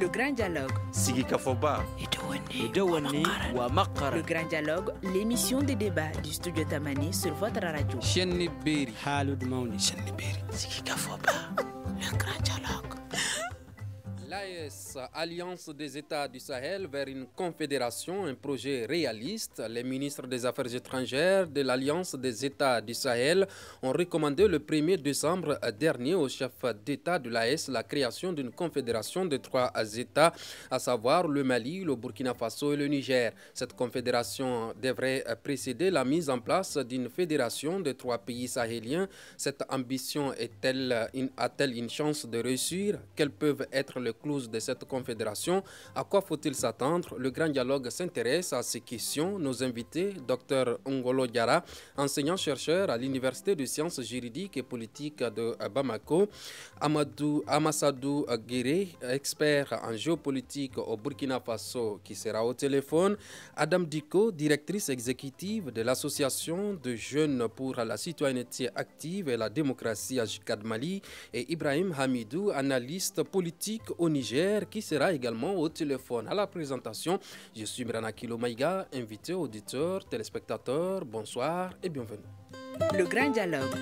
Le grand dialogue. Sigika Foba. Le grand dialogue, l'émission de débat du studio Tamani sur votre radio. Sigika Foba. Le grand dialogue. L'AES, Alliance des États du Sahel vers une confédération, un projet réaliste. Les ministres des Affaires étrangères de l'Alliance des États du Sahel ont recommandé le 1er décembre dernier au chef d'État de l'AES la création d'une confédération de 3 États, à savoir le Mali, le Burkina Faso et le Niger. Cette confédération devrait précéder la mise en place d'une fédération de 3 pays sahéliens. Cette ambition a-t-elle une chance de réussir? Quelles peuvent être les clauses de cette confédération? À quoi faut-il s'attendre? Le grand dialogue s'intéresse à ces questions. Nos invités, Dr Ngolo Diarra, enseignant-chercheur à l'Université de sciences juridiques et politiques de Bamako, Amassadou Guéré, expert en géopolitique au Burkina Faso, qui sera au téléphone, Adam Diko, directrice exécutive de l'Association de jeunes pour la citoyenneté active et la démocratie à JICAD Mali, et Ibrahim Hamidou, analyste politique au Niger, qui sera également au téléphone. À la présentation, je suis Mirana Kilo Maïga, invité, auditeur, téléspectateur, bonsoir et bienvenue. Le grand dialogue.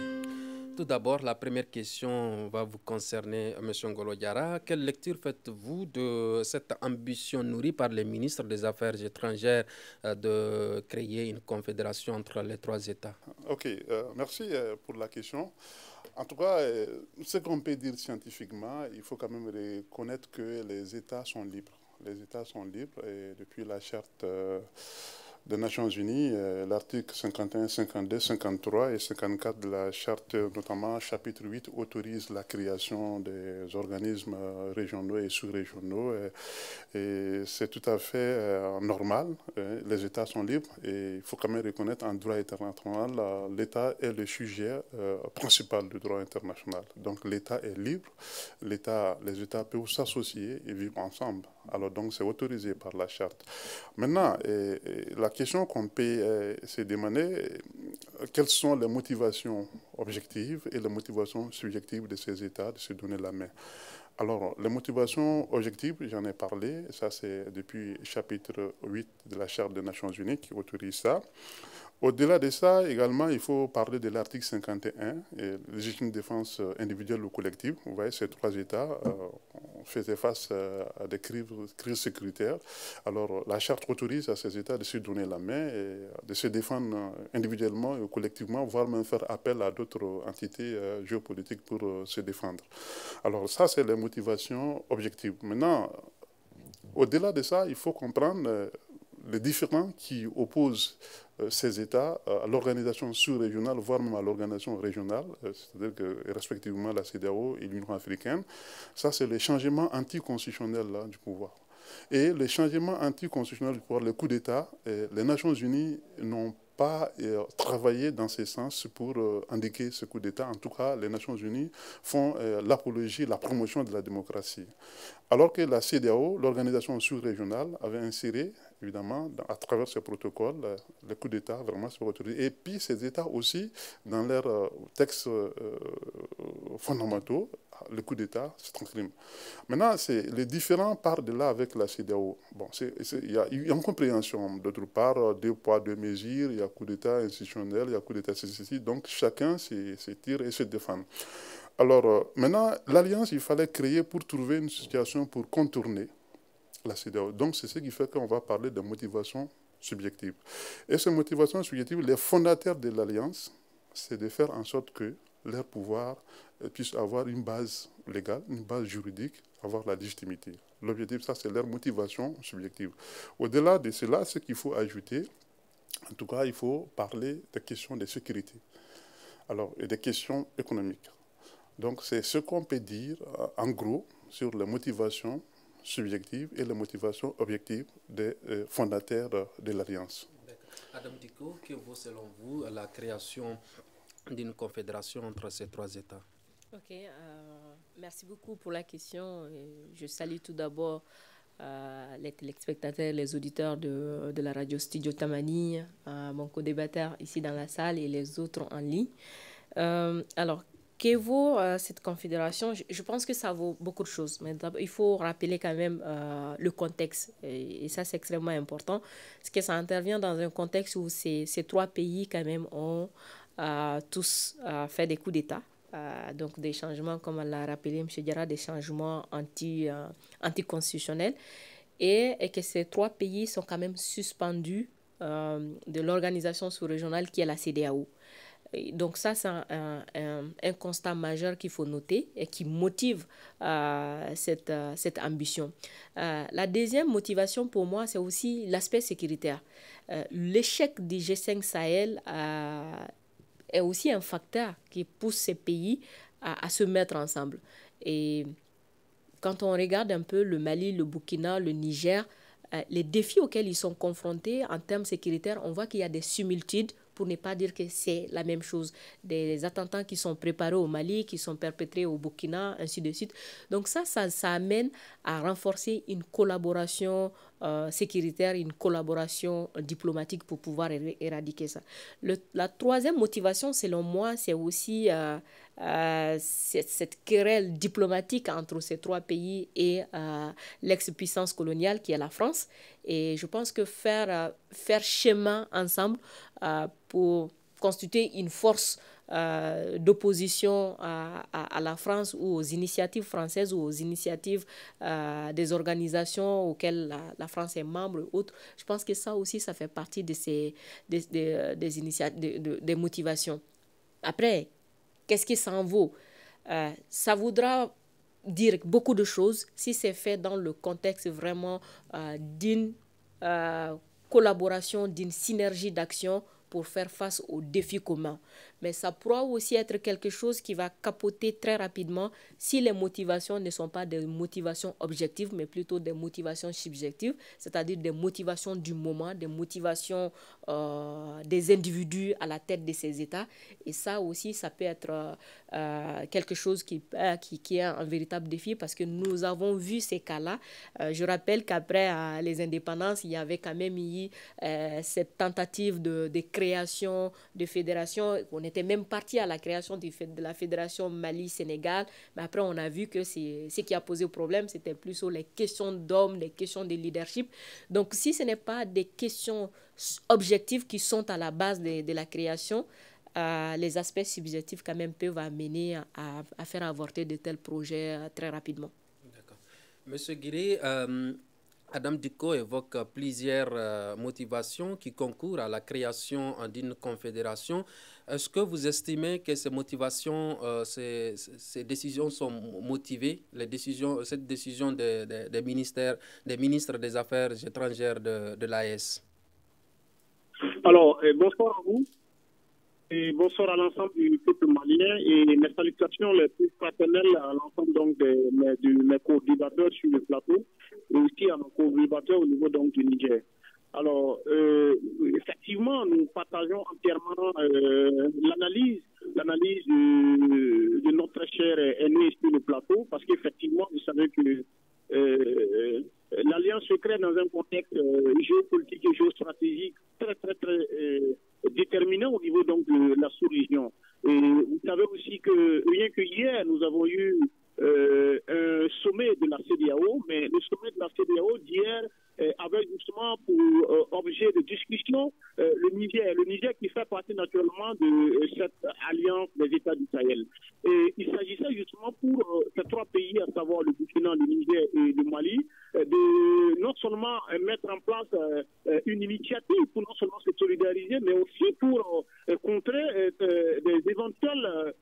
Tout d'abord, la première question va vous concerner, M. Ngolo Diarra. Quelle lecture faites-vous de cette ambition nourrie par les ministres des Affaires étrangères de créer une confédération entre les 3 États? Ok, merci pour la question. En tout cas, ce qu'on peut dire scientifiquement, il faut quand même reconnaître que les États sont libres. Les États sont libres et depuis la charte des Nations Unies, l'article 51, 52, 53 et 54 de la charte, notamment chapitre 8, autorise la création des organismes régionaux et sous-régionaux. Et c'est tout à fait normal. Les États sont libres et il faut quand même reconnaître en droit international, l'État est le sujet principal du droit international. Donc l'État est libre, les États peuvent s'associer et vivre ensemble. Alors donc c'est autorisé par la charte. Maintenant, la question qu'on peut se demander, quelles sont les motivations objectives et les motivations subjectives de ces États de se donner la main. Alors, les motivations objectives, j'en ai parlé, ça c'est depuis le chapitre 8 de la Charte des Nations Unies qui autorise ça. Au-delà de ça, également, il faut parler de l'article 51, légitime défense individuelle ou collective. Vous voyez, ces 3 États faisaient face à des crises sécuritaires. Alors, la charte autorise à ces États de se donner la main et de se défendre individuellement ou collectivement, voire même faire appel à d'autres entités géopolitiques pour se défendre. Alors, ça, c'est les motivations objectives. Maintenant, au-delà de ça, il faut comprendre les différends qui opposent ces États à l'organisation sous-régionale, voire même à l'organisation régionale, c'est-à-dire que respectivement la CEDEAO et l'Union africaine. Ça, c'est les changements anticonstitutionnels du pouvoir. Et les changements anticonstitutionnels du pouvoir, les coups d'État, les Nations Unies n'ont pas travaillé dans ce sens pour indiquer ce coup d'État. En tout cas, les Nations Unies font l'apologie, la promotion de la démocratie. Alors que la CEDEAO, l'organisation sous-régionale, avait inséré, évidemment, à travers ce protocole, le coup d'État vraiment sur autorisé. Et puis ces États aussi, dans leurs textes fondamentaux, le coup d'État, c'est un crime. Maintenant, les différents partent de là avec la CEDEAO. Bon, il y a une compréhension. D'autre part, 2 poids, 2 mesures, il y a coup d'État institutionnel, il y a coup d'État ceci. Donc, chacun se tire et se défend. Alors, maintenant, l'Alliance, il fallait créer pour trouver une situation pour contourner la CEDEAO. Donc, c'est ce qui fait qu'on va parler de motivation subjective. Et ces motivations subjectives, les fondateurs de l'Alliance, c'est de faire en sorte que leur pouvoir puisse avoir une base légale, une base juridique, avoir la légitimité. L'objectif, ça, c'est leur motivation subjective. Au-delà de cela, ce qu'il faut ajouter, en tout cas, il faut parler des questions de sécurité, alors, et des questions économiques. Donc, c'est ce qu'on peut dire, en gros, sur les motivations subjectives et les motivations objectives des fondateurs de l'Alliance. Adam Diko, que vaut selon vous la création d'une confédération entre ces 3 États? Ok, merci beaucoup pour la question. Je salue tout d'abord les téléspectateurs, les auditeurs de la radio Studio Tamani, mon co-débatteur ici dans la salle et les autres en ligne. Alors, Que vaut cette confédération? Je pense que ça vaut beaucoup de choses. Mais il faut rappeler quand même le contexte. Et ça, c'est extrêmement important. Parce que ça intervient dans un contexte où ces trois pays, quand même, ont tous fait des coups d'État. Donc, des changements, comme l'a rappelé M. Diarra, des changements anticonstitutionnels. Et que ces trois pays sont quand même suspendus de l'organisation sous-régionale qui est la CEDEAO. Donc ça, c'est un constat majeur qu'il faut noter et qui motive cette ambition. La deuxième motivation pour moi, c'est aussi l'aspect sécuritaire. L'échec du G5 Sahel est aussi un facteur qui pousse ces pays à se mettre ensemble. Et quand on regarde un peu le Mali, le Burkina, le Niger, les défis auxquels ils sont confrontés en termes sécuritaires, on voit qu'il y a des similitudes, pour ne pas dire que c'est la même chose. Des attentats qui sont préparés au Mali, qui sont perpétrés au Burkina, ainsi de suite. Donc ça amène à renforcer une collaboration sécuritaire, une collaboration diplomatique pour pouvoir éradiquer ça. La troisième motivation, selon moi, c'est aussi cette querelle diplomatique entre ces trois pays et l'ex-puissance coloniale qui est la France. Et je pense que faire chemin ensemble pour constituer une force d'opposition à la France ou aux initiatives françaises ou aux initiatives des organisations auxquelles la France est membre et autres, je pense que ça aussi, ça fait partie des motivations. Après, qu'est-ce que ça en vaut? Ça voudra dire beaucoup de choses si c'est fait dans le contexte vraiment d'une collaboration, d'une synergie d'action pour faire face aux défis communs. Mais ça pourra aussi être quelque chose qui va capoter très rapidement si les motivations ne sont pas des motivations objectives, mais plutôt des motivations subjectives, c'est-à-dire des motivations du moment, des motivations des individus à la tête de ces États. Et ça aussi, ça peut être quelque chose qui est un véritable défi parce que nous avons vu ces cas-là. Je rappelle qu'après les indépendances, il y avait quand même eu cette tentative de création de fédération. On était même parti à la création de la fédération Mali-Sénégal, mais après on a vu que ce qui a posé problème, c'était plus sur les questions d'hommes, les questions de leadership. Donc si ce n'est pas des questions objectives qui sont à la base de la création, les aspects subjectifs quand même peuvent amener à faire avorter de tels projets très rapidement. D'accord. Monsieur Guiré, Adam Dicko évoque plusieurs motivations qui concourent à la création d'une confédération. Est-ce que vous estimez que ces motivations, ces décisions sont motivées, cette décision des ministres des Affaires étrangères de l'AES? Alors, bonsoir à vous. Et bonsoir à l'ensemble du peuple malien et mes salutations les plus fraternelles à l'ensemble donc de mes co-débatteurs sur le plateau et aussi à nos co-débatteurs au niveau donc du Niger. Alors, effectivement, nous partageons entièrement l'analyse de notre cher aîné sur le plateau parce qu'effectivement, vous savez que l'Alliance se crée dans un contexte géopolitique et géostratégique très déterminant au niveau donc de la sous-région. Et vous savez aussi que rien que hier, nous avons eu un sommet de la CEDEAO, mais le sommet de la CEDEAO d'hier avait justement pour objet de discussion le Niger qui fait partie naturellement de cette alliance des États du Sahel. Et il s'agissait justement pour ces trois pays, à savoir le Burkina, le Niger et le Mali, de non seulement mettre en place une initiative pour non seulement se solidariser, mais aussi pour contrer des éventuelles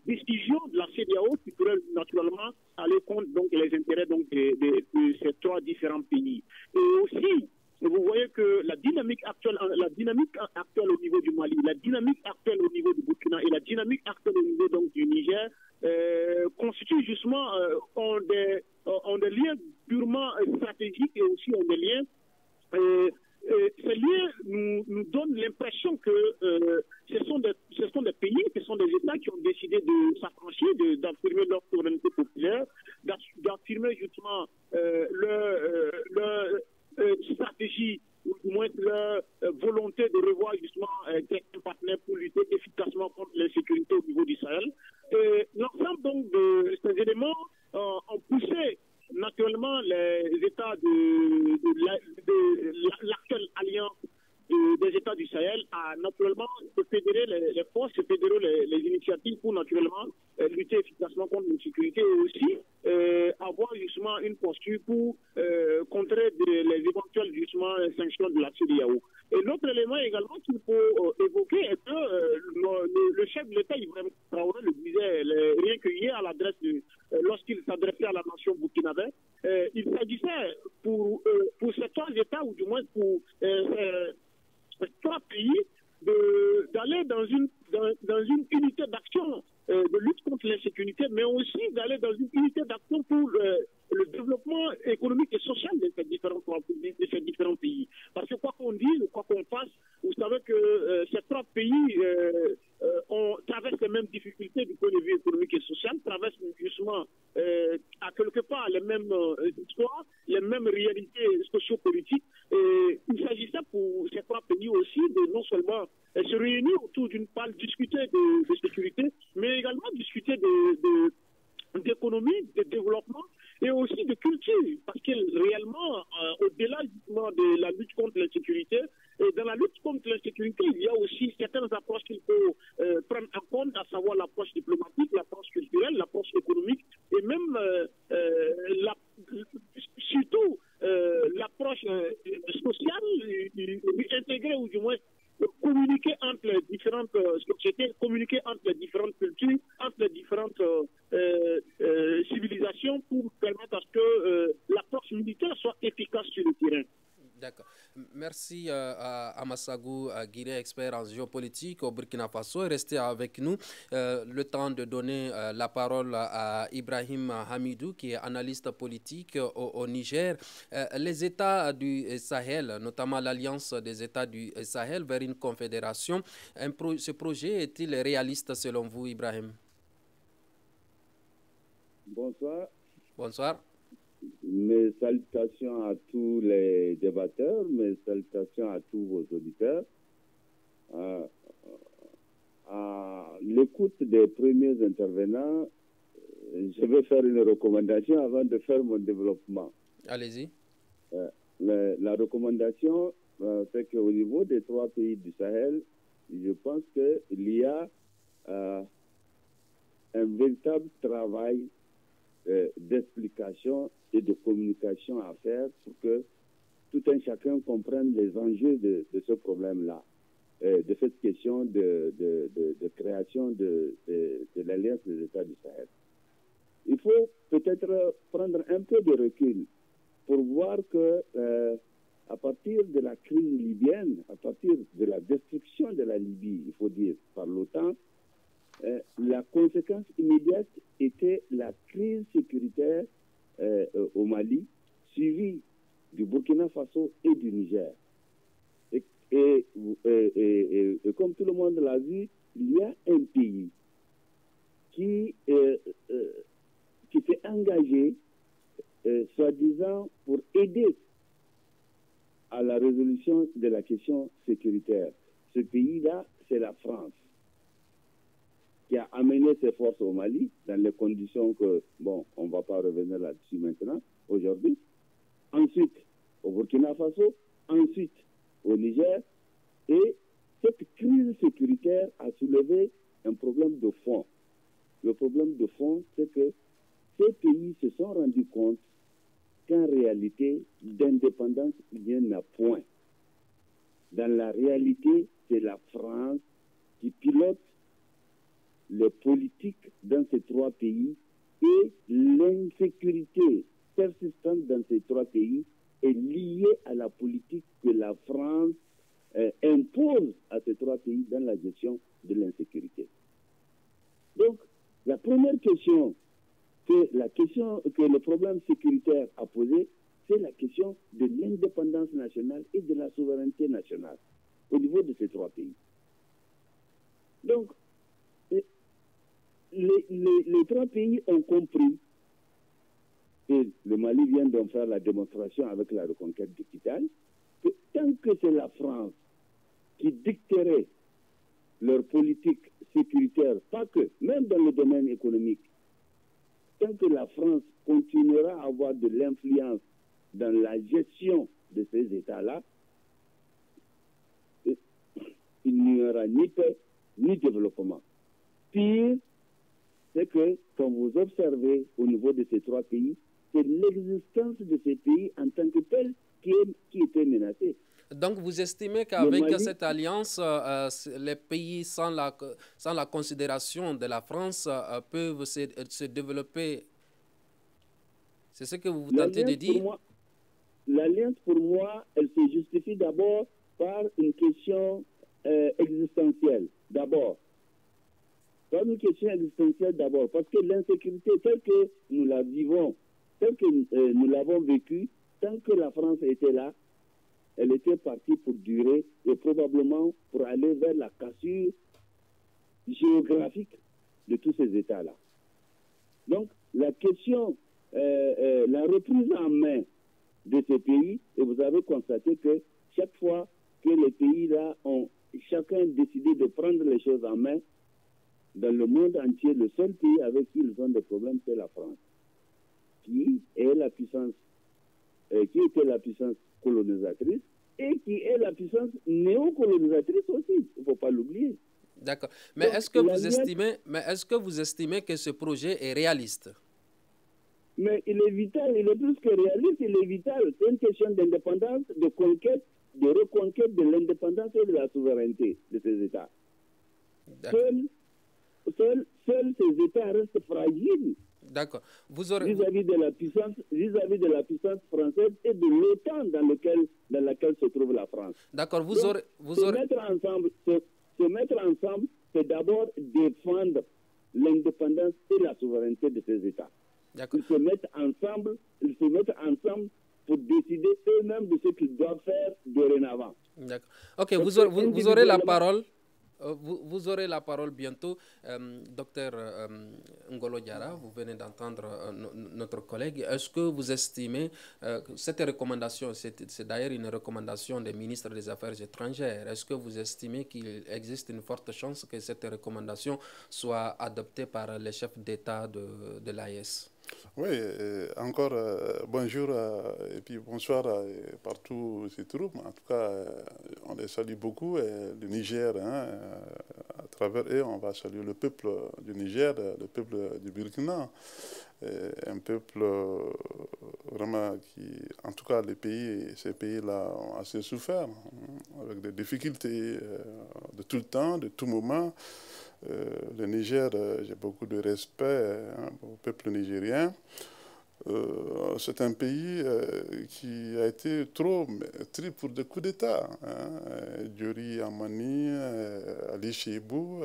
décisions de la CEDEAO qui pourraient naturellement aller contre donc, les intérêts donc, de ces trois différents pays. Et aussi, vous voyez que la dynamique actuelle au niveau du Mali, la dynamique actuelle au niveau du Burkina et la dynamique actuelle au niveau donc, du Niger constituent justement ont des liens purement stratégiques et aussi ont des liens. Ces liens nous donnent l'impression que ce sont des pays, ce sont des États qui ont décidé de s'affranchir, d'affirmer leur souveraineté populaire, d'affirmer justement leur stratégie, ou du moins leur volonté de revoir justement quelques partenaires pour lutter efficacement contre l'insécurité au niveau du Sahel. Et l'ensemble donc de ces éléments ont poussé naturellement les États de l'actuelle alliance des États du Sahel à naturellement se fédérer les forces, se fédérer les initiatives pour naturellement lutter efficacement contre l'insécurité et aussi avoir justement une posture pour contrer les éventuelles justement sanctions de la CEDEAO. Et l'autre élément également qu'il faut évoquer est que le chef de l'État, Ibrahim Traoré, le disait rien que hier à l'adresse lorsqu'il s'adressait à la nation burkinabé, il s'agissait pour ces trois États, ou du moins pour trois pays, d'aller dans une unité d'action de lutte contre l'insécurité, mais aussi d'aller dans une unité d'action pour le développement économique et social de ces différents pays. Parce que quoi qu'on dise, quoi qu'on fasse, vous savez que ces trois pays traversent les mêmes difficultés du point de vue économique et social, traversent justement à quelque part les mêmes histoires, les mêmes réalités sociopolitiques. Et il s'agissait pour ces trois pays aussi de non seulement se réunir autour d'une pale, discuter de sécurité, mais également discuter d'économie, de développement et aussi de culture, parce que réellement, au-delà de la lutte contre l'insécurité, et dans la lutte contre l'insécurité, il y a aussi certaines approches qu'il faut prendre en compte, à savoir l'approche diplomatique, l'approche culturelle, l'approche économique, et même surtout l'approche sociale, intégrée ou du moins communiquer entre les différentes sociétés, communiquer entre les différentes cultures, entre les différentes civilisations pour permettre à ce que l'approche militaire soit efficace sur le terrain. D'accord. Merci à Amassagou Guiré, expert en géopolitique au Burkina Faso. Restez avec nous le temps de donner la parole à Ibrahim Hamidou, qui est analyste politique au Niger. Les États du Sahel, notamment l'Alliance des États du Sahel vers une confédération, ce projet est-il réaliste selon vous, Ibrahim? Bonsoir. Bonsoir. Mes salutations à tous les débatteurs, mes salutations à tous vos auditeurs. À l'écoute des premiers intervenants, je vais faire une recommandation avant de faire mon développement. Allez-y. La recommandation, c'est qu'au niveau des trois pays du Sahel, je pense qu'il y a un véritable travail d'explication et de communication à faire pour que tout un chacun comprenne les enjeux de ce problème-là, de cette question de création de l'Alliance des États du Sahel. Il faut peut-être prendre un peu de recul pour voir que à partir de la crise libyenne, à partir de la destruction de la Libye, il faut dire, par l'OTAN, la conséquence immédiate était la crise sécuritaire au Mali, suivie du Burkina Faso et du Niger. Et comme tout le monde l'a vu, il y a un pays qui s'est engagé, soi-disant, pour aider à la résolution de la question sécuritaire. Ce pays-là, c'est la France, qui a amené ses forces au Mali dans les conditions que, bon, on ne va pas revenir là-dessus maintenant, aujourd'hui. Ensuite, au Burkina Faso, ensuite au Niger. Et cette crise sécuritaire a soulevé un problème de fond. Le problème de fond, c'est que ces pays se sont rendus compte qu'en réalité, d'indépendance, il n'y en a point. Dans la réalité, c'est la France qui pilote les politiques dans ces trois pays et l'insécurité persistante dans ces trois pays est liée à la politique que la France impose à ces trois pays dans la gestion de l'insécurité. Donc, la première question que le problème sécuritaire a posée, c'est la question de l'indépendance nationale et de la souveraineté nationale au niveau de ces trois pays. Donc, les trois pays ont compris, et le Mali vient d'en faire la démonstration avec la reconquête de Kidal, que tant que c'est la France qui dicterait leur politique sécuritaire, pas que, même dans le domaine économique, tant que la France continuera à avoir de l'influence dans la gestion de ces États-là, il n'y aura ni paix, ni développement. Pire, c'est que, quand vous observez au niveau de ces trois pays, c'est l'existence de ces pays en tant que tel qui était menacée. Donc, vous estimez qu'avec cette alliance, les pays sans la considération de la France peuvent se développer? C'est ce que vous tentez de dire? L'alliance, pour moi, elle se justifie d'abord par une question existentielle. D'abord. Par une question existentielle d'abord. Parce que l'insécurité telle que nous la vivons, telle que nous l'avons vécue, tant que la France était là, elle était partie pour durer et probablement pour aller vers la cassure géographique de tous ces États-là. Donc, la question, la reprise en main de ces pays, et vous avez constaté que chaque fois que les pays-là ont chacun décidé de prendre les choses en main, dans le monde entier, le seul pays avec qui ils ont des problèmes, c'est la France, qui était la puissance colonisatrice et qui est la puissance néocolonisatrice aussi. Il ne faut pas l'oublier. D'accord. Mais est-ce que vous estimez que ce projet est réaliste? Mais il est vital, il est plus que réaliste, il est vital. C'est une question d'indépendance, de conquête, de reconquête de l'indépendance et de la souveraineté de ces États. Seuls ces États restent fragiles. D'accord. Vis-à-vis de la puissance française et de l'OTAN dans laquelle se trouve la France. D'accord. Se mettre ensemble, c'est d'abord défendre l'indépendance et la souveraineté de ces États. Ils se mettent ensemble pour décider eux-mêmes de ce qu'ils doivent faire dorénavant. D'accord. Ok, vous aurez la parole. Vous aurez la parole bientôt. Docteur Ngolo Diarra, vous venez d'entendre notre collègue. Est-ce que vous estimez cette recommandation, c'est d'ailleurs une recommandation des ministres des Affaires étrangères, est-ce que vous estimez qu'il existe une forte chance que cette recommandation soit adoptée par les chefs d'État de l'AES? Oui, encore bonjour et puis bonsoir partout où se trouvent. En tout cas, on les salue beaucoup. Le Niger, à travers eux, on va saluer le peuple du Niger, le peuple du Burkina. Un peuple vraiment qui, en tout cas, ces pays-là ont assez souffert, avec des difficultés de tout le temps, de tout moment. Le Niger, j'ai beaucoup de respect au peuple nigérien. C'est un pays qui a été trop maîtrisé pour des coups d'État. Diori Amani, Ali Cheibou,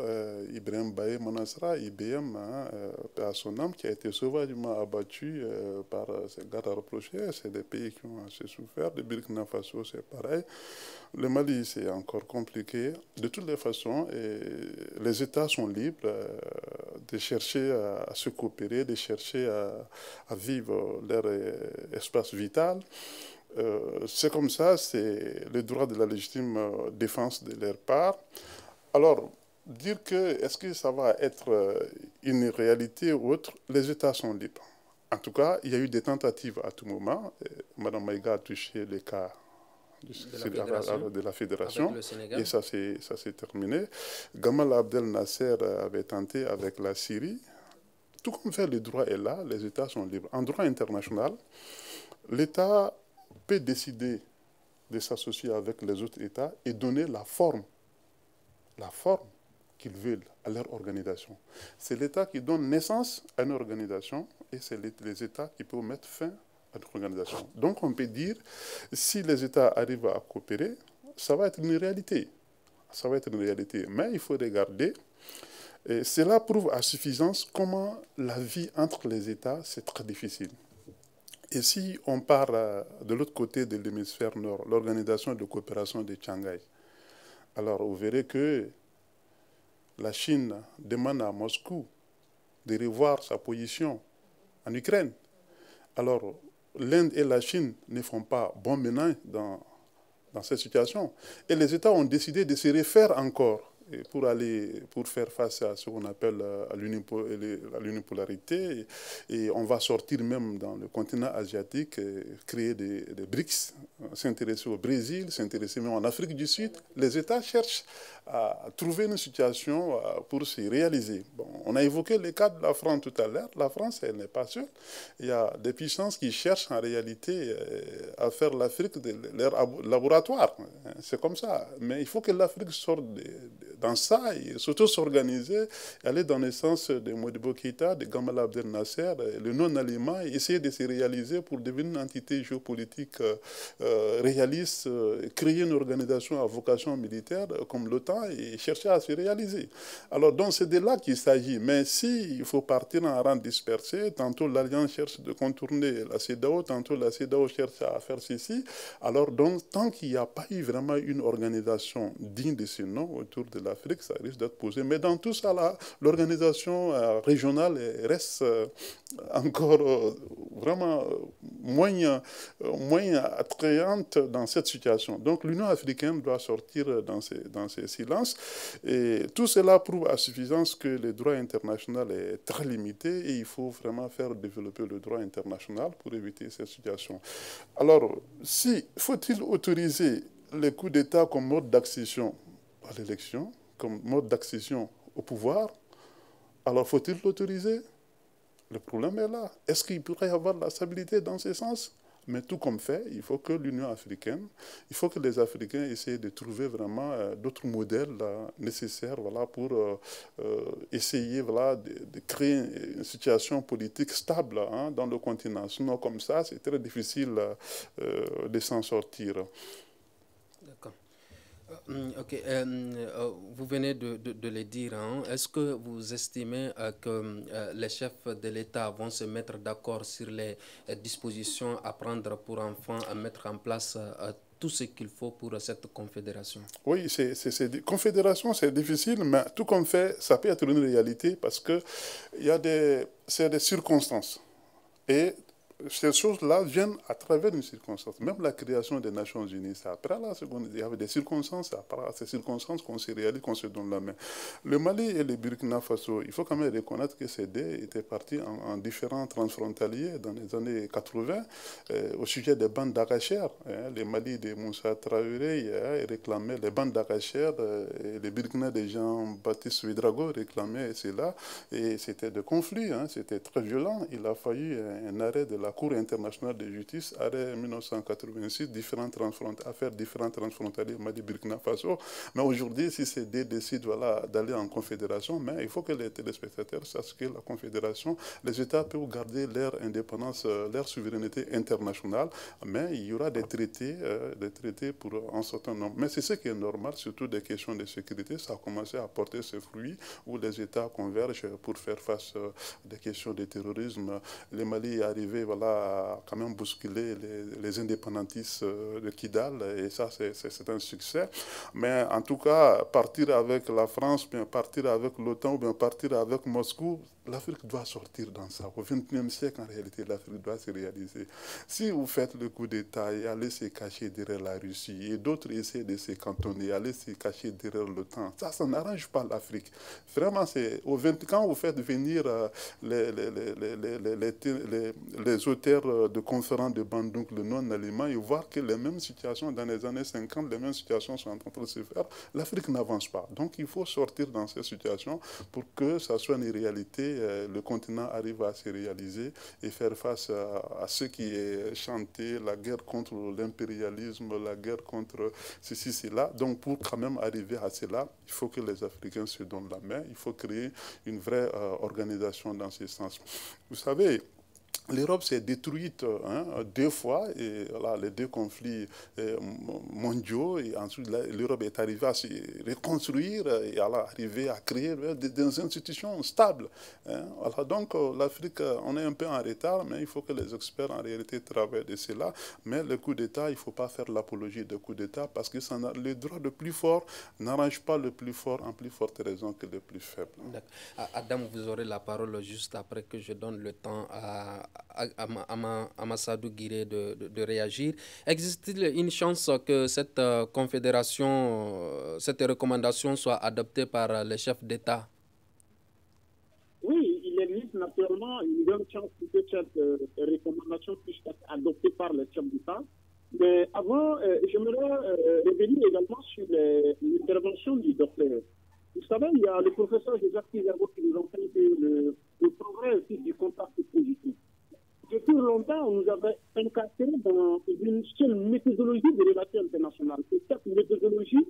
Ibrahim Baye Manassara, IBM, à son âme, qui a été sauvagement abattu par ces gardes rapprochés. C'est des pays qui ont assez souffert. Le Burkina Faso, c'est pareil. Le Mali, c'est encore compliqué. De toutes les façons, les États sont libres de chercher à se coopérer, de chercher à vivre leur espace vital. C'est comme ça, c'est le droit de la légitime défense de leur part. Alors, dire que est-ce que ça va être une réalité ou autre, les États sont libres. En tout cas, il y a eu des tentatives à tout moment. Mme Maïga a touché les cas de la fédération et ça s'est terminé. Gamal Abdel Nasser avait tenté avec la Syrie. Tout comme fait le droit est là, les États sont libres. En droit international, l'État peut décider de s'associer avec les autres États et donner la forme qu'ils veulent à leur organisation. C'est l'État qui donne naissance à une organisation et c'est les États qui peuvent mettre fin à l'organisation. Donc on peut dire, si les États arrivent à coopérer, ça va être une réalité. Ça va être une réalité. Mais il faut regarder. Et cela prouve à suffisance comment la vie entre les États, c'est très difficile. Et si on part de l'autre côté de l'hémisphère nord, l'organisation de coopération de Shanghai, alors vous verrez que la Chine demande à Moscou de revoir sa position en Ukraine. Alors, l'Inde et la Chine ne font pas bon ménage dans cette situation. Et les États ont décidé de se refaire encore et pour faire face à ce qu'on appelle l'unipolarité. Et on va sortir même dans le continent asiatique, créer des BRICS, s'intéresser au Brésil, s'intéresser même en Afrique du Sud. Les États cherchent à trouver une situation pour s'y réaliser. Bon, on a évoqué le cas de la France tout à l'heure. La France, elle n'est pas seule. Il y a des puissances qui cherchent en réalité à faire l'Afrique de leur laboratoire. C'est comme ça. Mais il faut que l'Afrique sorte dans ça et surtout s'organiser, aller dans le sens de Modibo Keïta, de Gamal Abdel Nasser, le non-aliment, et essayer de se réaliser pour devenir une entité géopolitique réaliste, créer une organisation à vocation militaire comme l'OTAN et chercher à se réaliser. Alors donc c'est de là qu'il s'agit. Mais s'il faut partir en rang dispersé, tantôt l'Alliance cherche de contourner la CEDEAO, tantôt la CEDEAO cherche à faire ceci, alors donc tant qu'il n'y a pas eu vraiment une organisation digne de ce nom autour de l'Afrique, ça risque d'être posé. Mais dans tout ça, l'organisation régionale reste encore vraiment moins attrayante dans cette situation. Donc l'Union africaine doit sortir dans ces silences. Et tout cela prouve à suffisance que le droit international est très limité et il faut vraiment faire développer le droit international pour éviter cette situation. Alors, faut-il autoriser les coups d'État comme mode d'accession à l'élection, comme mode d'accession au pouvoir? Alors, faut-il l'autoriser? Le problème est là. Est-ce qu'il pourrait y avoir de la stabilité dans ce sens? Mais tout comme fait, il faut que l'Union africaine, il faut que les Africains essayent de trouver vraiment d'autres modèles nécessaires pour essayer de créer une situation politique stable dans le continent. Sinon, comme ça, c'est très difficile de s'en sortir. D'accord. Ok, vous venez de le dire. Est-ce que vous estimez que les chefs de l'État vont se mettre d'accord sur les dispositions à prendre pour enfin mettre en place tout ce qu'il faut pour cette confédération? Oui, confédération, c'est difficile, mais tout comme fait, ça peut être une réalité parce que c'est des circonstances. Et ces choses-là viennent à travers une circonstance. Même la création des Nations Unies, c'est après la seconde. Il y avait des circonstances, c'est après ces circonstances qu'on se réalise, qu'on se donne la main. Le Mali et le Burkina Faso, il faut quand même reconnaître que ces deux étaient partis en différents transfrontaliers dans les années 80 au sujet des bandes d'arachères. Le Mali de Moussa Traoré réclamait les bandes d'arachères et le Burkina de Jean-Baptiste Ouédraogo réclamait cela. Et c'était des conflits, c'était très violent. Il a fallu un arrêt de la Cour internationale de justice, arrêt 1986, affaires différentes transfrontaliers Mali-Burkina Faso. Mais aujourd'hui, si ces deux décident d'aller en confédération, mais il faut que les téléspectateurs sachent que la confédération, les États peuvent garder leur indépendance, leur souveraineté internationale, mais il y aura des traités pour un certain nombre. Mais c'est ce qui est normal, surtout des questions de sécurité. Ça a commencé à porter ses fruits, où les États convergent pour faire face à des questions de terrorisme. Le Mali est arrivé à quand même bousculer les indépendantistes de Kidal, et ça, c'est un succès. Mais en tout cas, partir avec la France, bien partir avec l'OTAN, ou bien partir avec Moscou, l'Afrique doit sortir dans ça. Au XXIe siècle, en réalité, l'Afrique doit se réaliser. Si vous faites le coup d'État et allez se cacher derrière la Russie, et d'autres essaient de se cantonner, aller se cacher derrière l'OTAN, ça n'arrange pas l'Afrique. Vraiment, quand vous faites venir les auteurs de conférences de Bandung, le non-aliment, et voir que les mêmes situations dans les années 50, les mêmes situations sont en train de se faire, l'Afrique n'avance pas. Donc il faut sortir dans ces situations pour que ça soit une réalité, le continent arrive à se réaliser et faire face à ce qui est chanté, la guerre contre l'impérialisme, la guerre contre ceci, cela. Donc pour quand même arriver à cela, il faut que les Africains se donnent la main, il faut créer une vraie organisation dans ce sens. Vous savez, l'Europe s'est détruite deux fois, et là, les deux conflits mondiaux, et ensuite l'Europe est arrivée à se reconstruire et à arriver à créer des institutions stables. Voilà, donc l'Afrique, on est un peu en retard, mais il faut que les experts en réalité travaillent de cela. Mais le coup d'État, il ne faut pas faire l'apologie de coup d'État, parce que le droit le plus fort n'arrange pas le plus fort en plus forte raison que le plus faible. Adam, vous aurez la parole juste après que je donne le temps à Amassadou Guiré de réagir. Existe-t-il une chance que cette confédération, cette recommandation soit adoptée par les chefs d'État? Oui, il existe naturellement une grande chance que cette recommandation puisse être adoptée par les chefs d'État. Mais avant, j'aimerais revenir également sur l'intervention du docteur. Vous savez, il y a le professeur Jacques Kizerbo qui nous enseigne que le progrès aussi du contact positif. Depuis longtemps, on nous avait incarcéré dans une seule méthodologie de relations internationales. Et cette méthodologie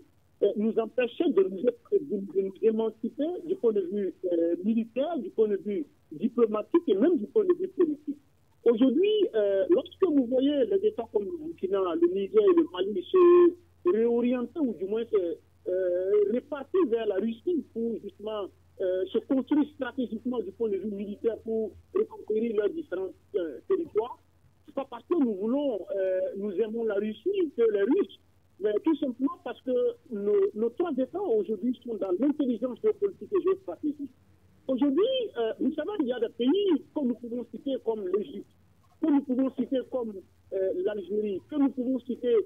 nous empêchait de nous émanciper du point de vue militaire, du point de vue diplomatique et même du point de vue politique. Aujourd'hui, lorsque vous voyez les États comme le Burkina, le Niger et le Mali se réorienter ou du moins se répartir vers la Russie pour justement se construire stratégiquement du point de vue militaire pour reconquérir leurs différents territoires, c'est pas parce que nous aimons la Russie que les Russes, mais tout simplement parce que nos trois États aujourd'hui sont dans l'intelligence géopolitique et géostratégique. Aujourd'hui, vous savez, il y a des pays que nous pouvons citer comme l'Égypte, que nous pouvons citer comme l'Algérie, que nous pouvons citer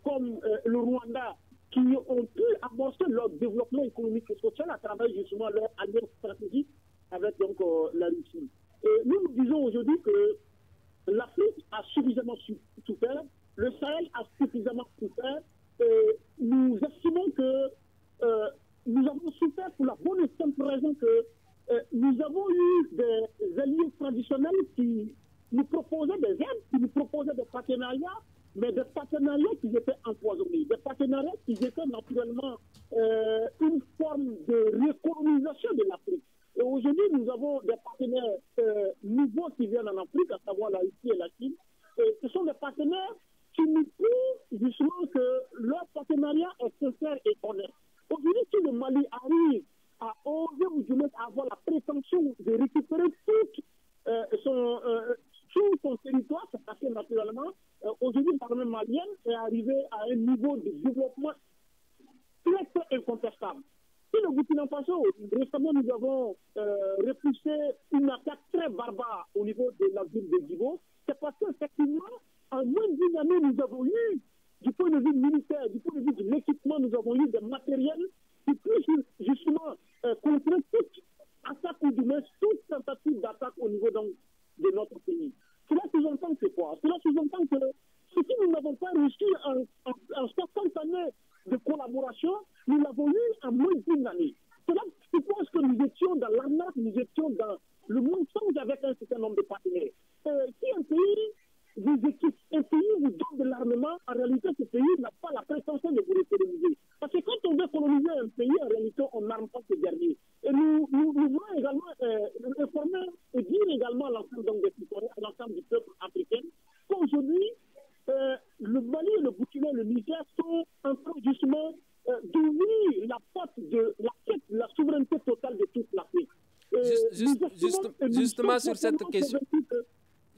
comme le Rwanda, qui ont pu amorcer leur développement économique et social à travers justement leur alliance stratégique avec donc la Russie. Et nous disons aujourd'hui que l'Afrique a suffisamment souffert, le Sahel a suffisamment souffert, et nous estimons que nous avons souffert pour la bonne et simple raison que nous avons eu des alliés traditionnels qui nous proposaient des aides, qui nous proposaient des partenariats, mais des partenariats qui étaient empoisonnés, des partenariats qui étaient naturellement une forme de récolonisation de l'Afrique. Et aujourd'hui, nous avons des partenaires nouveaux qui viennent en Afrique, à savoir la Russie et la Chine. Et ce sont des partenaires qui nous prouvent justement que leur partenariat est sincère et honnête. Aujourd'hui, si le Mali arrive à oser ou du moins à avoir la prétention de récupérer tout son territoire, c'est parce que naturellement, aujourd'hui, l'armée malienne est arrivée à un niveau de développement très, très incontestable. Et le Burkina Faso, récemment, nous avons repoussé une attaque très barbare au niveau de la ville de Djibo. C'est parce qu'effectivement, en moins d'une année, nous avons eu, du point de vue militaire, du point de vue de l'équipement, nous avons eu des matériels qui puissent justement contrer toute attaque ou du moins toute tentative d'attaque au niveau de notre pays. Cela sous-entend que quoi? Cela sous-entend que ce que nous n'avons pas réussi en 60 années de collaboration, nous l'avons eu en moins d'une année. Cela suppose que nous étions dans l'arnaque, nous étions dans le mensonge avec un certain nombre de partenaires. Si un pays vous équipe, un pays vous donne de l'armement, en réalité ce pays n'a pas la prétention de vous recoloniser. Parce que quand on veut coloniser un pays, en réalité on n'arme pas ce dernier. Et nous voulons également informer et dire également à l'ensemble des citoyens, à l'ensemble du peuple africain, qu'aujourd'hui, le Mali, le Burkina, le Niger sont en train justement d'ouvrir la porte de la quête de la souveraineté totale de toute l'Afrique.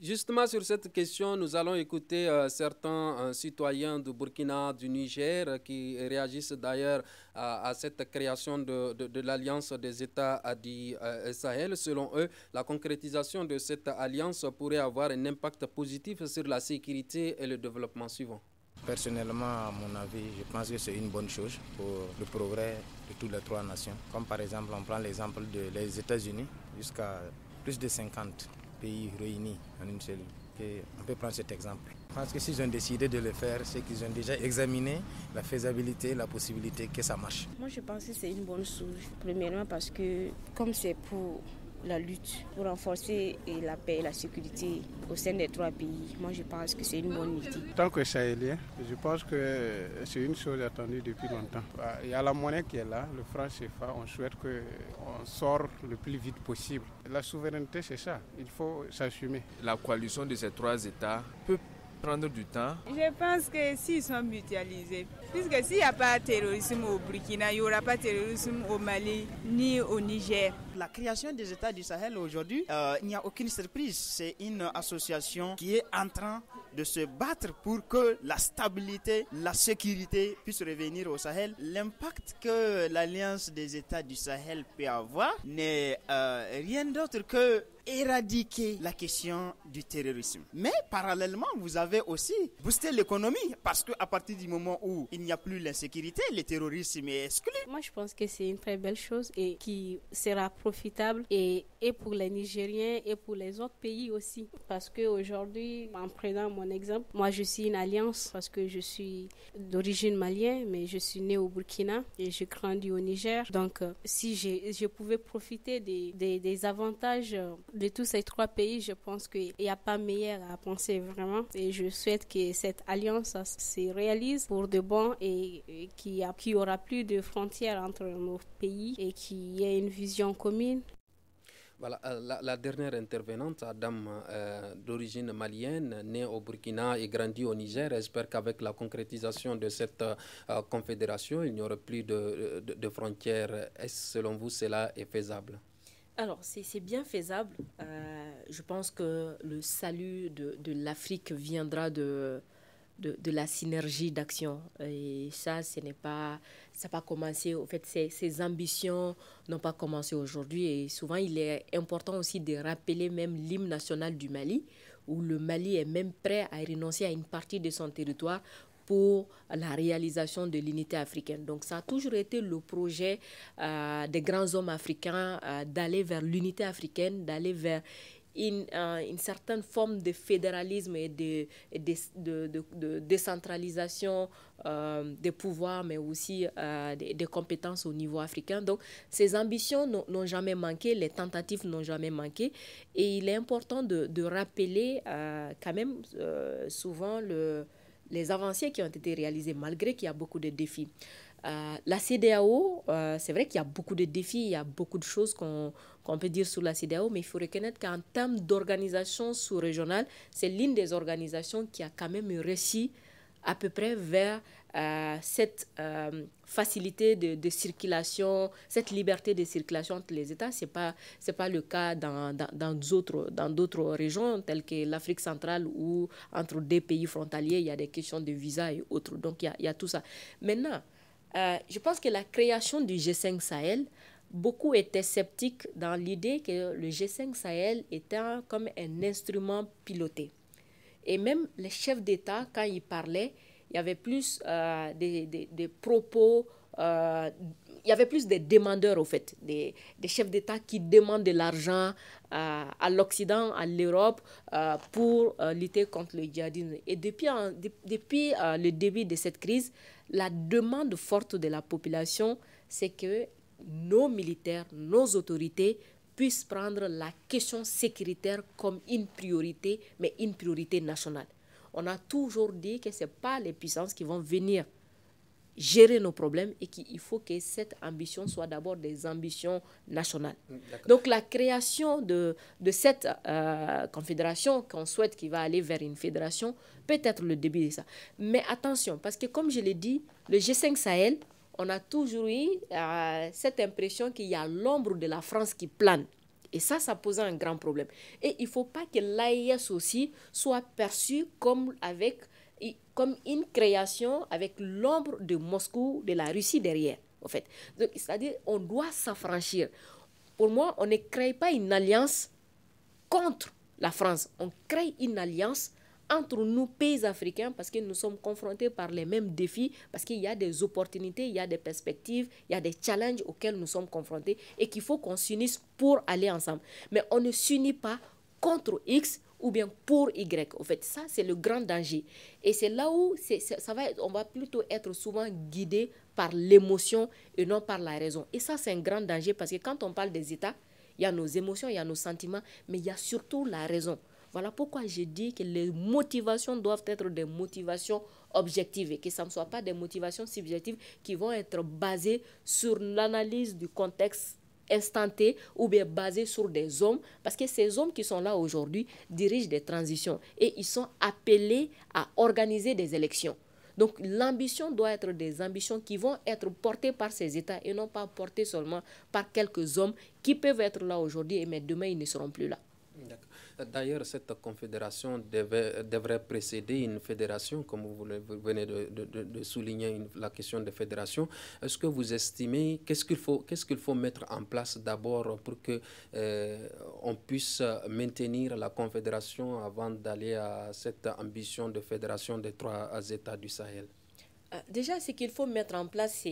Justement sur cette question, nous allons écouter certains citoyens du Burkina, du Niger, qui réagissent d'ailleurs à cette création de l'Alliance des États du Sahel. Selon eux, la concrétisation de cette alliance pourrait avoir un impact positif sur la sécurité et le développement suivant. Personnellement, à mon avis, je pense que c'est une bonne chose pour le progrès de toutes les trois nations. Comme par exemple, on prend l'exemple des États-Unis, jusqu'à plus de 50 pays réunis en une seule. On peut prendre cet exemple. Je pense que s'ils ont décidé de le faire, c'est qu'ils ont déjà examiné la faisabilité, la possibilité que ça marche. Moi, je pense que c'est une bonne chose. Premièrement parce que comme c'est pour la lutte, pour renforcer la paix et la sécurité au sein des trois pays, moi je pense que c'est une bonne idée. En tant que Sahélien, je pense que c'est une chose attendue depuis longtemps. Il y a la monnaie qui est là, le franc CFA, on souhaite qu'on sorte le plus vite possible. La souveraineté, c'est ça, il faut s'assumer. La coalition de ces trois États peut prendre du temps. Je pense que s'ils sont mutualisés, puisque s'il n'y a pas de terrorisme au Burkina, il n'y aura pas de terrorisme au Mali ni au Niger. La création des États du Sahel aujourd'hui, il n'y a aucune surprise. C'est une association qui est en train de se battre pour que la stabilité, la sécurité puissent revenir au Sahel. L'impact que l'Alliance des États du Sahel peut avoir n'est rien d'autre que éradiquer la question du terrorisme. Mais parallèlement, vous avez aussi boosté l'économie parce qu'à partir du moment où il n'y a plus l'insécurité, le terrorisme est exclu. Moi, je pense que c'est une très belle chose et qui sera profitable et pour les Nigériens et pour les autres pays aussi. Parce qu'aujourd'hui, en prenant mon exemple, moi, je suis une alliance parce que je suis d'origine malienne, mais je suis née au Burkina et j'ai grandi au Niger. Donc, si je pouvais profiter des avantages de tous ces trois pays, je pense qu'il n'y a pas meilleur à penser vraiment. Et je souhaite que cette alliance se réalise pour de bon et qu'il n'y aura plus de frontières entre nos pays et qu'il y ait une vision commune. Voilà, la dernière intervenante, Adam, d'origine malienne, née au Burkina et grandie au Niger, espère qu'avec la concrétisation de cette confédération, il n'y aura plus de frontières. Est-ce, selon vous, cela est faisable? Alors, c'est bien faisable. Je pense que le salut de l'Afrique viendra de la synergie d'action. Et ça n'a pas commencé. En fait, ces ambitions n'ont pas commencé aujourd'hui. Et souvent, il est important aussi de rappeler même l'hymne national du Mali, où le Mali est même prêt à renoncer à une partie de son territoire pour la réalisation de l'unité africaine. Donc ça a toujours été le projet des grands hommes africains d'aller vers l'unité africaine, d'aller vers une certaine forme de fédéralisme et de décentralisation des pouvoirs, mais aussi des compétences au niveau africain. Donc ces ambitions n'ont jamais manqué, les tentatives n'ont jamais manqué, et il est important de rappeler quand même souvent les avancées qui ont été réalisées, malgré qu'il y a beaucoup de défis. La CEDEAO, c'est vrai qu'il y a beaucoup de défis, il y a beaucoup de choses qu'on peut dire sur la CEDEAO, mais il faut reconnaître qu'en termes d'organisation sous-régionale, c'est l'une des organisations qui a quand même réussi à peu près vers cette facilité de circulation, cette liberté de circulation entre les États. C'est pas le cas dans d'autres régions telles que l'Afrique centrale, où entre deux pays frontaliers, il y a des questions de visa et autres. Donc il y a tout ça. Maintenant, je pense que la création du G5 Sahel, beaucoup étaient sceptiques dans l'idée que le G5 Sahel était comme un instrument piloté. Et même les chefs d'État, quand ils parlaient, il y avait plus des propos, il y avait plus des demandeurs, au fait, des chefs d'État qui demandent de l'argent à l'Occident, à l'Europe, pour lutter contre le djihadisme. Et depuis le début de cette crise, la demande forte de la population, c'est que nos militaires, nos autorités puissent prendre la question sécuritaire comme une priorité, mais une priorité nationale. On a toujours dit que ce n'est pas les puissances qui vont venir gérer nos problèmes et qu'il faut que cette ambition soit d'abord des ambitions nationales. Donc la création de cette confédération qu'on souhaite qui va aller vers une fédération peut être le début de ça. Mais attention, parce que comme je l'ai dit, le G5 Sahel, on a toujours eu cette impression qu'il y a l'ombre de la France qui plane. Et ça pose un grand problème. Et il ne faut pas que l'AES aussi soit perçu comme une création avec l'ombre de Moscou, de la Russie derrière, en fait. C'est-à-dire qu'on doit s'affranchir. Pour moi, on ne crée pas une alliance contre la France. On crée une alliance entre nous, pays africains, parce que nous sommes confrontés par les mêmes défis, parce qu'il y a des opportunités, il y a des perspectives, il y a des challenges auxquels nous sommes confrontés et qu'il faut qu'on s'unisse pour aller ensemble. Mais on ne s'unit pas contre X ou bien pour Y. En fait, ça, c'est le grand danger. Et c'est là où on va plutôt être souvent guidé par l'émotion et non par la raison. Et ça, c'est un grand danger parce que quand on parle des États, il y a nos émotions, il y a nos sentiments, mais il y a surtout la raison. Voilà pourquoi je dis que les motivations doivent être des motivations objectives et que ça ne soit pas des motivations subjectives qui vont être basées sur l'analyse du contexte instanté ou bien basées sur des hommes, parce que ces hommes qui sont là aujourd'hui dirigent des transitions et ils sont appelés à organiser des élections. Donc l'ambition doit être des ambitions qui vont être portées par ces États et non pas portées seulement par quelques hommes qui peuvent être là aujourd'hui, mais demain ils ne seront plus là. D'ailleurs, cette confédération devrait précéder une fédération, comme vous venez de souligner la question de fédération. Est-ce que vous estimez, qu'est-ce qu'il faut mettre en place d'abord pour que on puisse maintenir la confédération avant d'aller à cette ambition de fédération des 3 États du Sahel? Déjà, ce qu'il faut mettre en place,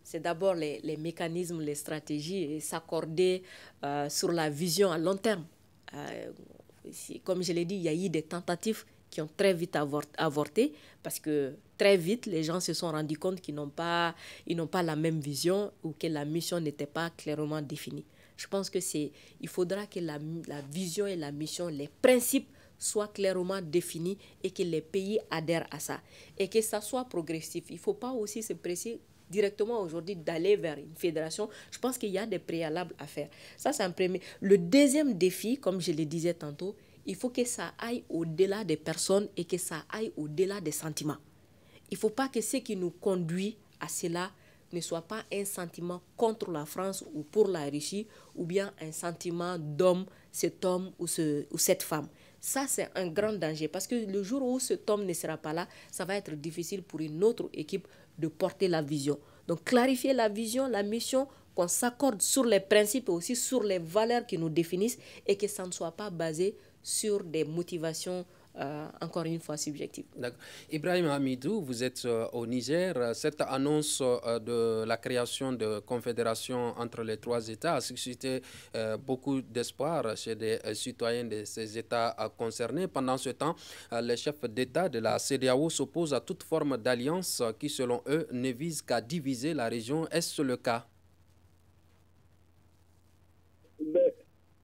c'est d'abord les mécanismes, les stratégies et s'accorder sur la vision à long terme. Comme je l'ai dit, il y a eu des tentatives qui ont très vite avorté parce que très vite, les gens se sont rendus compte qu'ils n'ont pas la même vision ou que la mission n'était pas clairement définie. Je pense il faudra que la vision et la mission, les principes soient clairement définis et que les pays adhèrent à ça et que ça soit progressif. Il ne faut pas aussi se presser directement aujourd'hui d'aller vers une fédération. Je pense qu'il y a des préalables à faire. Ça, c'est un premier. Le deuxième défi, comme je le disais tantôt, il faut que ça aille au-delà des personnes et que ça aille au-delà des sentiments. Il ne faut pas que ce qui nous conduit à cela ne soit pas un sentiment contre la France ou pour la Russie ou bien un sentiment d'homme, cet homme ou cette femme. Ça, c'est un grand danger parce que le jour où cet homme ne sera pas là, ça va être difficile pour une autre équipe de porter la vision. Donc, clarifier la vision, la mission, qu'on s'accorde sur les principes et aussi sur les valeurs qui nous définissent et que ça ne soit pas basé sur des motivations, encore une fois, subjectives. Ibrahim Hamidou, vous êtes au Niger. Cette annonce de la création de confédération entre les 3 États a suscité beaucoup d'espoir chez des citoyens de ces États concernés. Pendant ce temps, les chefs d'État de la CEDEAO s'opposent à toute forme d'alliance qui, selon eux, ne vise qu'à diviser la région. Est-ce le cas?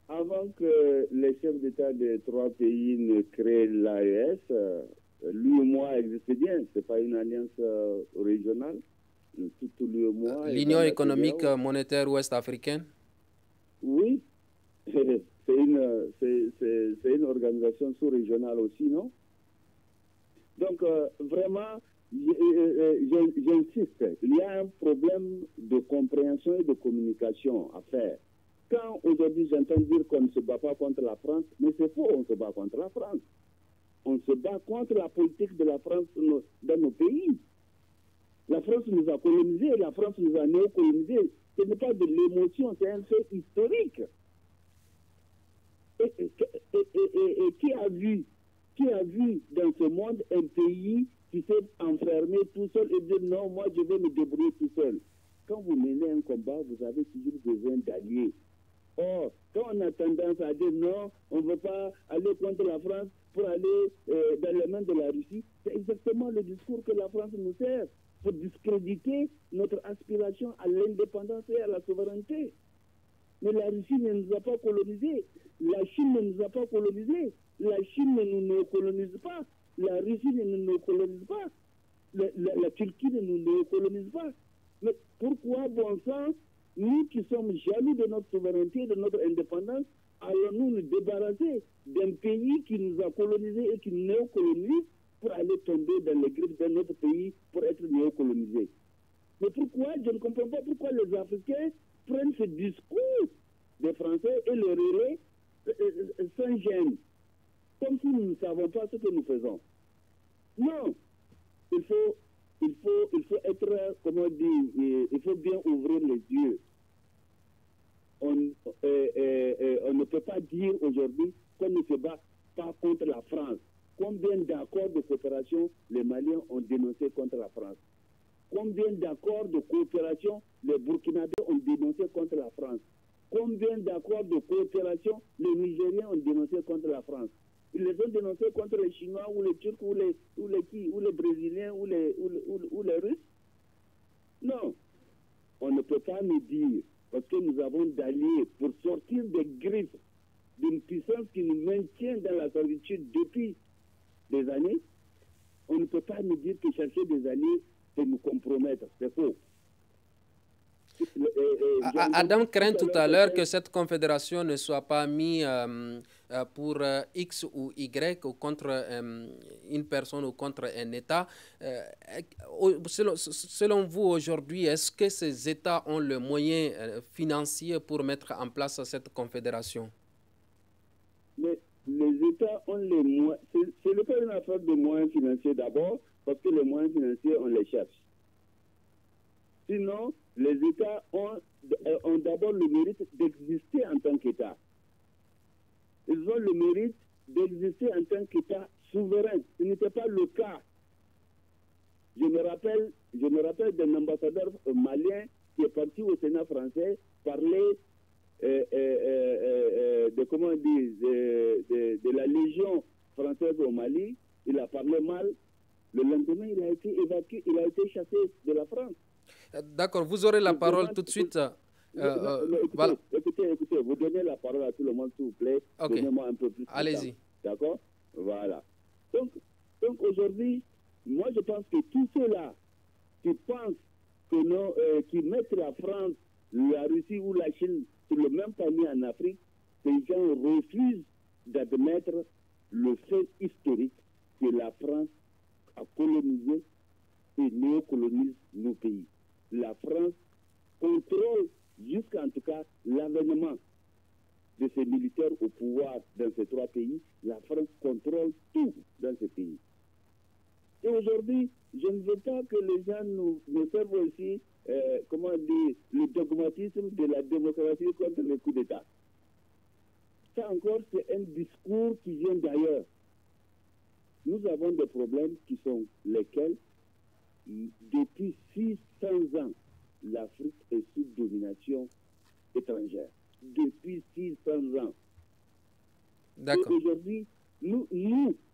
Avant que les chefs d'État des 3 pays ne créent l'AES, l'UEMOA existait bien. Ce n'est pas une alliance régionale. L'Union économique monétaire ouest-africaine? Oui, c'est une organisation sous-régionale aussi, non? Donc, vraiment, j'insiste, il y a un problème de compréhension et de communication à faire. Quand aujourd'hui j'entends dire qu'on ne se bat pas contre la France, mais c'est faux, on se bat contre la France. On se bat contre la politique de la France dans nos pays. La France nous a colonisés, la France nous a néocolonisés. Ce n'est pas de l'émotion, c'est un fait historique. Et qui a vu dans ce monde un pays qui s'est enfermé tout seul et dit non, moi je vais me débrouiller tout seul. Quand vous menez un combat, vous avez toujours besoin d'alliés. Or, quand on a tendance à dire non, on ne veut pas aller contre la France pour aller dans les mains de la Russie, c'est exactement le discours que la France nous sert pour discréditer notre aspiration à l'indépendance et à la souveraineté. Mais la Russie ne nous a pas colonisés, la Chine ne nous a pas colonisés, la Chine ne nous colonise pas, la Russie ne nous colonise pas, la Turquie ne nous colonise pas. Mais pourquoi, bon sang, nous qui sommes jaloux de notre souveraineté, de notre indépendance, allons-nous nous débarrasser d'un pays qui nous a colonisés et qui nous néocolonise pour aller tomber dans les griffes d'un autre pays pour être néocolonisés? Mais pourquoi? Je ne comprends pas pourquoi les Africains prennent ce discours des Français et le relaient sans gêne, comme si nous ne savons pas ce que nous faisons. Non, il faut être, comment dire, il faut bien ouvrir les yeux. On ne peut pas dire aujourd'hui qu'on ne se bat pas contre la France. Combien d'accords de coopération les Maliens ont dénoncé contre la France? Combien d'accords de coopération les Burkinabés ont dénoncé contre la France? Combien d'accords de coopération les Nigériens ont dénoncé contre la France? Ils les ont dénoncés contre les Chinois ou les Turcs ou les Brésiliens ou les Russes? Non. On ne peut pas nous dire, parce que nous avons d'alliés pour sortir des griffes d'une puissance qui nous maintient dans la servitude depuis des années, on ne peut pas nous dire que chercher des alliés, c'est nous compromettre. C'est faux. Adam craint tout à l'heure que cette confédération ne soit pas mise pour X ou Y ou contre une personne ou contre un État. Selon vous, aujourd'hui, est-ce que ces États ont le moyen financier pour mettre en place cette confédération? Mais les États ont les moyens. Ce n'est pas une affaire de moyens financiers d'abord, parce que les moyens financiers, on les cherche. Sinon, les États ont d'abord le mérite d'exister en tant qu'État. Ils ont le mérite d'exister en tant qu'État souverain. Ce n'était pas le cas. Je me rappelle d'un ambassadeur malien qui est parti au Sénat français parler de la Légion française au Mali. Il a parlé mal. Le lendemain, il a été évacué, il a été chassé de la France. D'accord, vous aurez la parole tout de suite. Écoutez, vous donnez la parole à tout le monde, s'il vous plaît. Okay. Donnez-moi un peu plus de temps. Allez-y. D'accord? Voilà. Donc aujourd'hui, moi je pense que tous ceux-là qui pensent que qui mettent la France, la Russie ou la Chine sur le même panier en Afrique, ces gens refusent d'admettre le fait historique que la France a colonisé et néocolonise nos pays. La France contrôle jusqu'à en tout cas l'avènement de ces militaires au pouvoir dans ces trois pays. La France contrôle tout dans ces pays. Et aujourd'hui, je ne veux pas que les gens nous servent aussi, le dogmatisme de la démocratie contre les coups d'État. Ça encore, c'est un discours qui vient d'ailleurs. Nous avons des problèmes qui sont lesquels, depuis 600 ans, l'Afrique est sous domination étrangère. Depuis 600 ans. D'accord. Et aujourd'hui,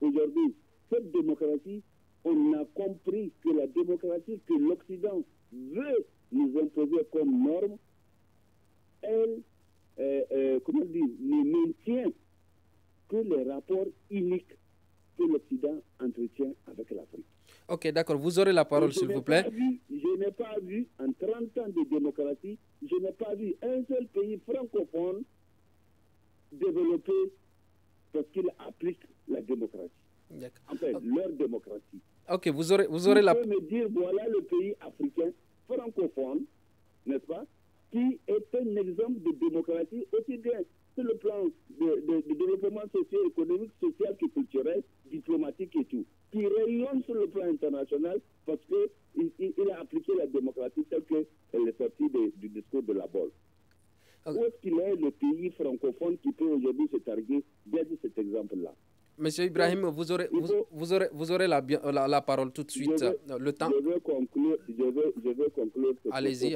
aujourd'hui, cette démocratie, on a compris que la démocratie que l'Occident veut nous imposer comme norme, elle, ne maintient que les rapports uniques que l'Occident entretient avec l'Afrique. Ok, d'accord. Vous aurez la parole, s'il vous plaît. Je n'ai pas vu, en 30 ans de démocratie, je n'ai pas vu un seul pays francophone développer parce qu'il applique la démocratie. Enfin, leur démocratie. Ok, vous aurez la... Vous pouvez me dire, voilà le pays africain francophone, n'est-ce pas, qui est un exemple de démocratie aussi bien sur le plan de développement socio-économique, social que culturel, diplomatique et tout, qui rayonne sur le plan international parce qu'il a appliqué la démocratie telle qu'elle est sortie du discours de la Bolle. Où est-ce qu'il est le pays francophone qui peut aujourd'hui se targuer d'être cet exemple-là? Monsieur Ibrahim, vous aurez la parole tout de suite. Le temps. Je veux conclure. Allez-y.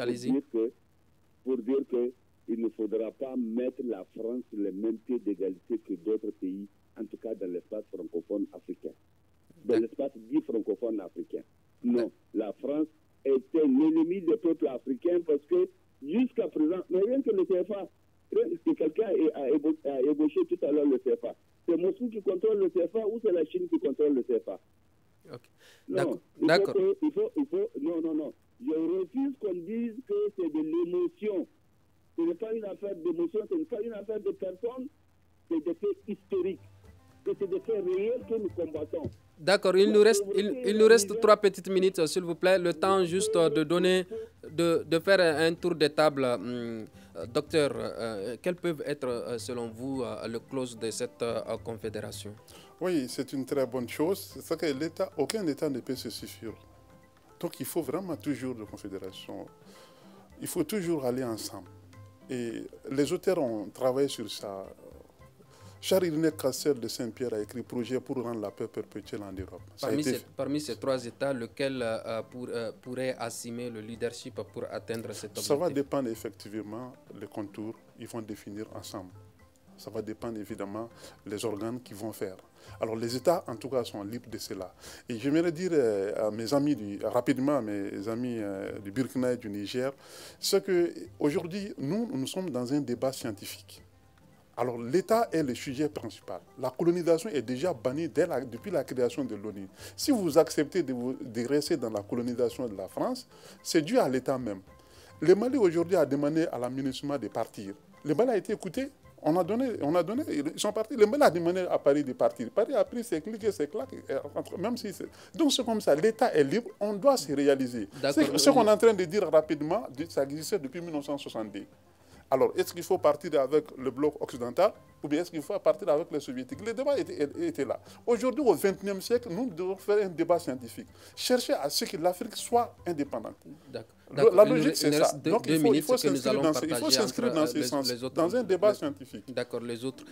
Pour dire qu'il ne faudra pas mettre la France sur les mêmes pieds d'égalité que d'autres pays, en tout cas dans l'espace francophone africain. Dans l'espace dit francophone africain. Non, la France est un ennemi des peuples africains parce que jusqu'à présent, mais rien que le CFA, que quelqu'un a ébauché tout à l'heure le CFA, c'est Moscou qui contrôle le CFA ou c'est la Chine qui contrôle le CFA? Okay. Non, d'accord. Non. Je refuse qu'on dise que c'est de l'émotion. Ce n'est pas une affaire d'émotion, ce n'est pas une affaire de personne, c'est des faits historiques. Que c'est des faits réels que nous combattons. D'accord, il nous reste 3 petites minutes, s'il vous plaît. Le temps juste de faire un tour de table. Docteur, quelles peuvent être, selon vous, les clauses de cette confédération? Oui, c'est une très bonne chose. C'est que aucun État ne peut se suffire. Donc il faut vraiment toujours de confédération. Il faut toujours aller ensemble. Et les auteurs ont travaillé sur ça. Charles-Irénée Cassel de Saint-Pierre a écrit projet pour rendre la paix perpétuelle en Europe. Parmi ces 3 États, lequel pourrait assumer le leadership pour atteindre cet objectif? Ça va dépendre effectivement des contours, ils vont définir ensemble. Ça va dépendre évidemment des organes qu'ils vont faire. Alors les États en tout cas sont libres de cela. Et j'aimerais dire à mes amis, rapidement mes amis du Burkina et du Niger, c'est qu'aujourd'hui nous sommes dans un débat scientifique. Alors l'État est le sujet principal. La colonisation est déjà bannie depuis la création de l'ONU. Si vous acceptez de rester dans la colonisation de la France, c'est dû à l'État même. Le Mali aujourd'hui a demandé à la MINUSMA de partir. Le Mali a été écouté. On a donné, ils sont partis. Le Mali a demandé à Paris de partir. Paris a pris ses clics et ses claques. Même si donc c'est comme ça, l'État est libre, on doit se réaliser. Ce qu'on est en train de dire rapidement, ça existait depuis 1970. Alors, est-ce qu'il faut partir avec le bloc occidental ou bien est-ce qu'il faut partir avec les soviétiques? Le débat était là. Aujourd'hui, au XXIe siècle, nous devons faire un débat scientifique. Chercher à ce que l'Afrique soit indépendante. La logique, c'est ça. Donc, il faut s'inscrire dans ce sens, dans un débat scientifique. D'accord, les autres.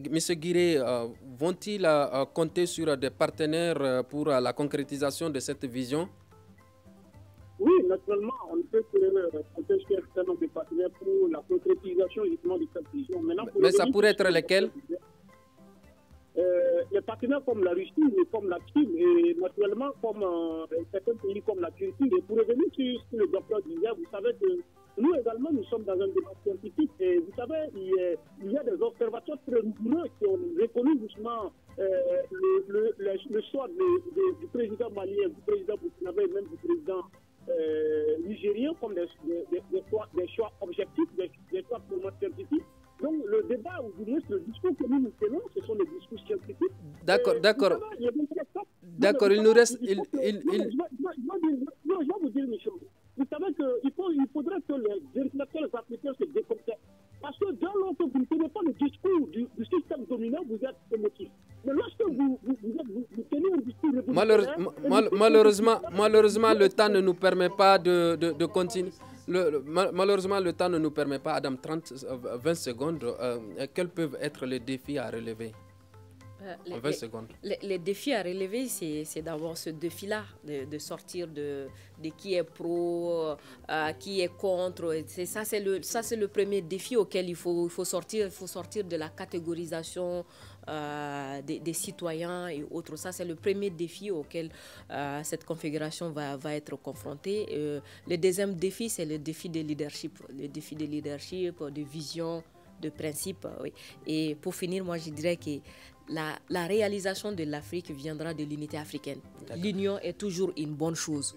Monsieur Guiré, vont-ils compter sur des partenaires pour la concrétisation de cette vision? Oui, naturellement, on peut compter sur un certain nombre de partenaires pour la concrétisation justement de cette vision. Mais ça pourrait être lesquels? Les partenaires comme la Russie, comme la Chine, et naturellement comme certains pays comme la Turquie. Et pour revenir sur le docteur disait, vous savez que nous également, nous sommes dans un débat scientifique. Et vous savez, il y a des observateurs très rigoureux qui ont reconnu justement le choix du président malien, du président burkinabé et même du président nigériens comme des choix objectifs, des choix purement scientifiques. Donc le débat, ou du moins le discours que nous tenons, ce sont des discours scientifiques. D'accord. D'accord, il nous reste... Je vais vous dire une chose. Vous savez qu'il faudrait que les vérificateurs africains se décomplètent. Parce que dans l'autre, vous ne tenez pas le discours du système dominant, vous êtes émotif. Mais lorsque vous tenez un discours... Malheureusement, le temps ne nous permet pas de continuer. Malheureusement, le temps ne nous permet pas, Adam, 20 secondes. Quels peuvent être les défis à relever? 20 secondes. Les défis à relever, c'est d'avoir ce défi-là, de sortir de qui est pro, qui est contre. Ça, c'est le premier défi auquel il faut sortir. Il faut sortir de la catégorisation des citoyens et autres. Ça, c'est le premier défi auquel cette configuration va être confrontée. Le deuxième défi, c'est le défi de leadership. Le défi de leadership, de vision, de principe. Oui. Et pour finir, moi, je dirais que la réalisation de l'Afrique viendra de l'unité africaine. L'union est toujours une bonne chose.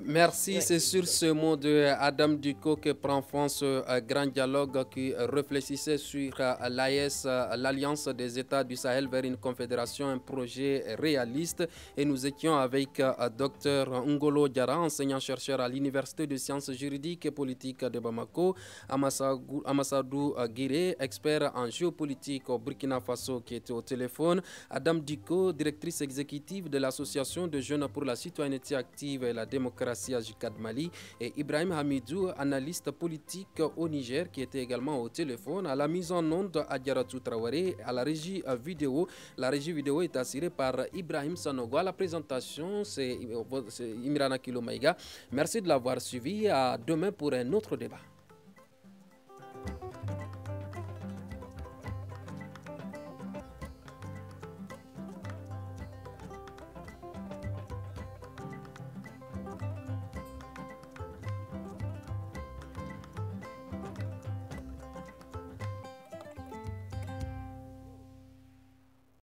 Merci, c'est sur ce mot de Adam Dicko que prend fin ce grand dialogue qui réfléchissait sur l'AES, l'Alliance des États du Sahel vers une confédération, un projet réaliste. Et nous étions avec Dr Ngolo Diarra, enseignant-chercheur à l'Université de sciences juridiques et politiques de Bamako, Amassadou Guiré, expert en géopolitique au Burkina Faso qui était au téléphone, Adam Dicko, directrice exécutive de l'Association de jeunes pour la citoyenneté active et la démocratie à JICAD Mali, et Ibrahim Hamidou, analyste politique au Niger, qui était également au téléphone. À la mise en onde, Adjaratou Traoré, à la régie vidéo. La régie vidéo est assurée par Ibrahim Sanogo. À la présentation, c'est Imrana Kilomaïga. Merci de l'avoir suivi. À demain pour un autre débat.